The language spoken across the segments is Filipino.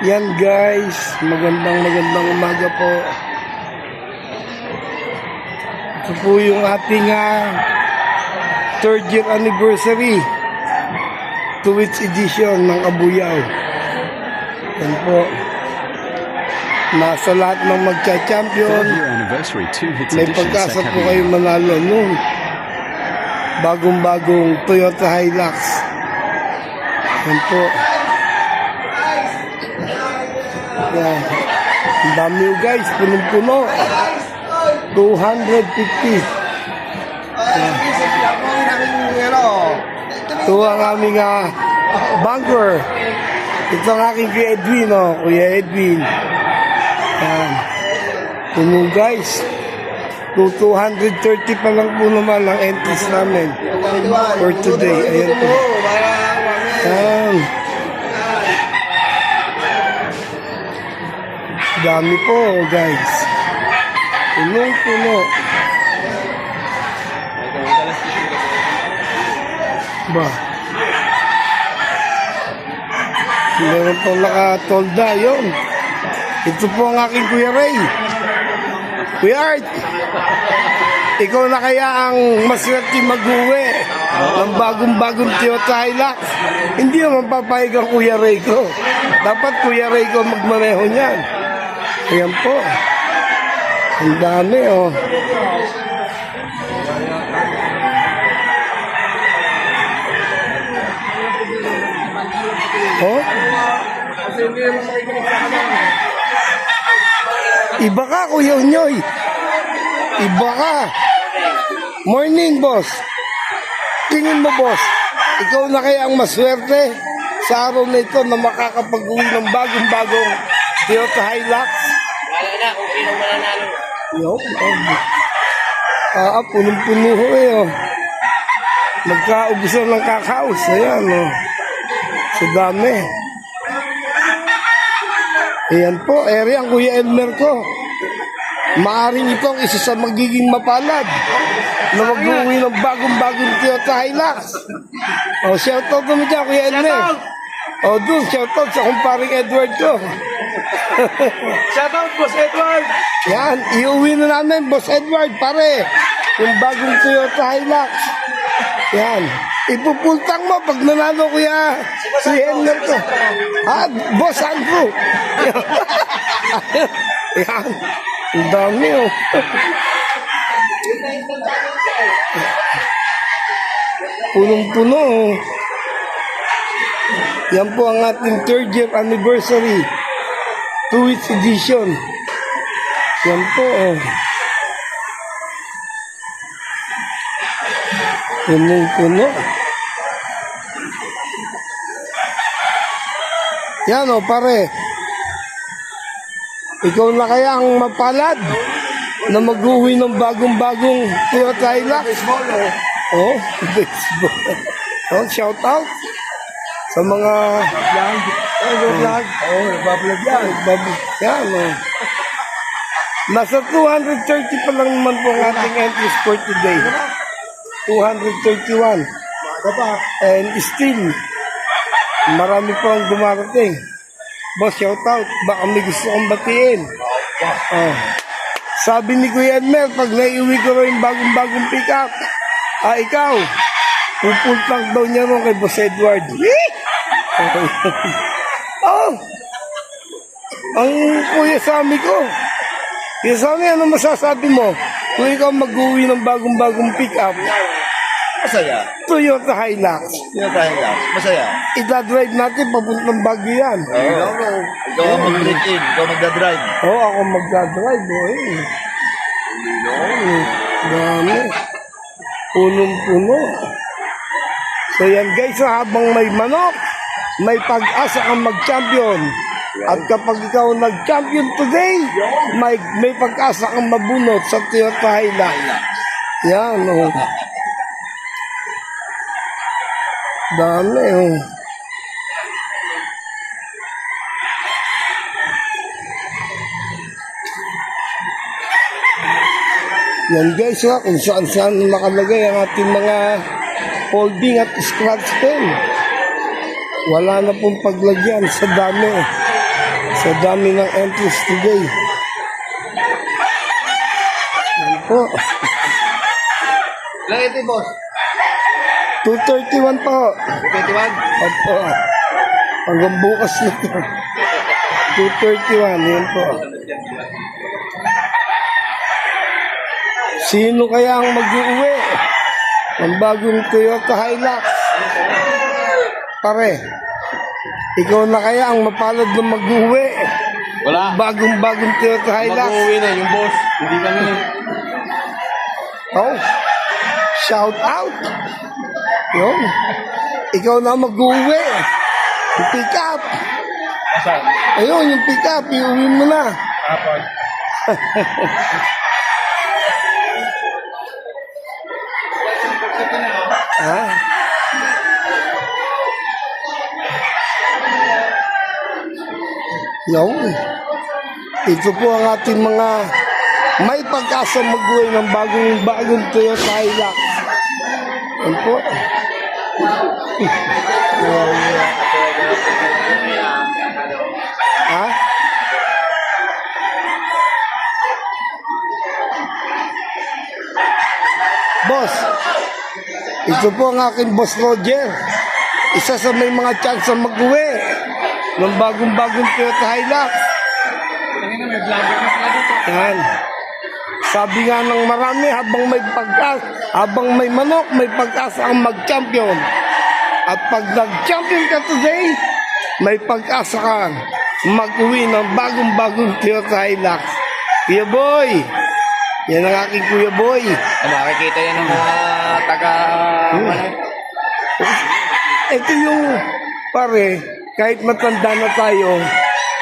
Yan guys, magandang umaga po. Ito po yung ating third year anniversary 2-week edition ng Abuyaw. Yan po. Nasa lahat ng magcha-champion. May pagkasa po kayo manalo nun. Bagong-bagong Toyota Hilux. Yan po. Yan. Ang dami yung guys, punong-puno. 250. Yan. Ito ang aming bunker. Ito ang aking Kuya Edwin, Kuya Edwin. Yan. Puno guys. 230 pa lang po naman ang entries namin for today. Ayan po. Yan. Dami po guys. Punong-puno. Ba. Meron po nakatolda yun. Ito po ang aking Kuya Ray. Kuya Art, ikaw na kaya ang maswerte mag-uwi ng bagong-bagong Toyota Hilux? Hindi naman papayag ang Kuya Ray ko. Dapat Kuya Ray ko magmaneho niyan. Ayan po. Ang dami, Oh. Iba ka, Kuya Unyoy. Iba ka. Morning, boss. Tingin mo, boss, ikaw na kaya ang maswerte sa araw na ito na makakapag-uwi ng bagong-bagong Toyota Hilux? Wala na, kung sino mananalo. Yo, punong-puno ho Magkaubusan ng kakaos. Ayan, sa dami. Ayan po, area ang Kuya Elmer ko. Maaring ito ang isa sa magiging mapalad na mag-uwi ng bagong-bagong Toyota Hilux. Shoutout naman dyan, Kuya Elmer. Doon, shoutout sa kumparing Edward ko. Shoutout, Boss Edward! Yan, iuwi na namin, Boss Edward, pare. Yung bagong Toyota Hilux. Yan. Ipupultang mo pag nanalo, Kuya. Si Elmer ko. Boss Andrew. Yan. Ang dami, Punong-puno, Yan po ang ating third year anniversary 2-week edition. Yan po, Punong-puno. Yan, pare. Ikaw na kaya ang mapalad na mag-uwi ng bagong-bagong Toyota Hilux? Baseball. Shout out sa mga vlog. Nagbablog yan. Yan, Nasa 230 pa lang naman po ang ating entries for today. 231. And still, marami po ang dumarating. Boss, shout out. Baka may gusto kong batiin. Sabi ni Kuya Edmer, pag naiuwi ko rin bagong-bagong pick-up, ikaw, pupultang daw niya rin kay Boss Edward. Ang Kuya Sami ko. Kuya Sami, ano masasabi mo? Kung ikaw mag-uwi ng bagong-bagong pick-up, Masaya. Toyota Hilux. Toyota Hilux. Masaya. Ita-drive natin papuntang Baguio yan. Ikaw ang mag-break in. Ikaw magdadrive. Ako magdadrive, Dami. Punong-puno. So yan guys, habang may manok, may pag-asa kang mag-champion. At kapag ikaw nag-champion today, may pag-asa kang mabunot sa Toyota Hilux. Yan, Dami, Yan guys, kung saan nakalagay ang ating mga folding at scratch pen. Wala na pong paglagyan sa dami. Sa dami ng entries today. Yan po. Ilan ito, boss? 231 po. 21? Opo. Hanggang bukas na ito. 231. Yan po. Sino kaya ang mag-uwi? Ang bagong Toyota Hilux. Pare, ikaw na kaya ang mapalad na mag-uwi? Wala. Bagong Toyota Hilux. Mag-uwi na yung boss. Hindi kami. Oh, shout out. Yun. Ikaw na mag-uwi. Yung pick up. Asan? Ayun, yung pick up. Iuwi mo na. Kapag. Ha? Yun. Ito po ang ating mga may pag-asa mag-uwi ng bagong Toyota Hilux. Yan po. Ha? Boss, ito po ang aking boss Roger. Isa sa may mga chance na mag-uwi ng bagong Toyota Hilux. Yan. Sabi nga ng marami, habang may manok, may pag-asa ang mag-champion. At pag nag-champion ka today, may pag-asa ka mag-uwi ng bagong Toyota Hilux. Kuya Boy, yan ang aking Kuya Boy. Makikita yan ng mga taga... Ito yung, pare, kahit matanda na tayo,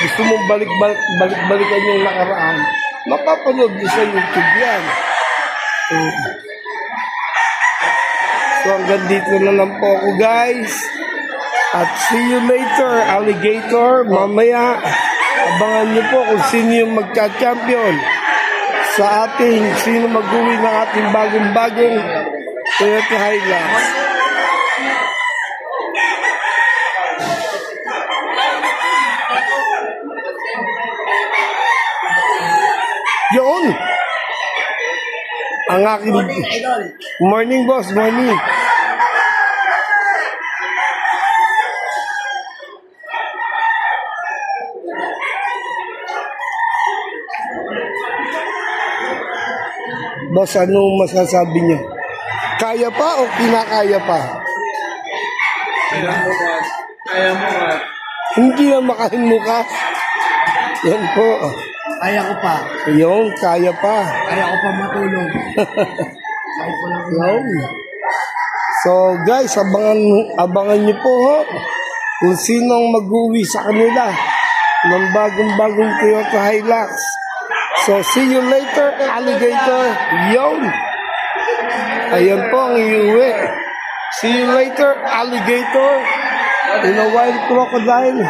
gusto mong balikan yung nakaraan, mapapanood mo sa YouTube yan. So hanggang dito na lang po ako, guys. At see you later, alligator. Mamaya, abangan niyo po kung sino yung magka-champion sa ating, sino mag-uwi ng ating bagong Toyota Hilux. Yun! Ang aking... Morning, boss. Morning. Boss, anong masasabi niyo? Kaya pa o kinakaya pa? Kaya mo ka. Hindi na makahimukas. Yan po. Kaya ko pa. Yun, kaya pa. Kaya ko pa matulog. Yun. So guys, abangan niyo po ho kung sino ang mag-uwi sa kanila ng bagong Toyota Hilux. So see you later, alligator. Yun. Ayan po ang iuwi. See you later, alligator. In a wild crocodile.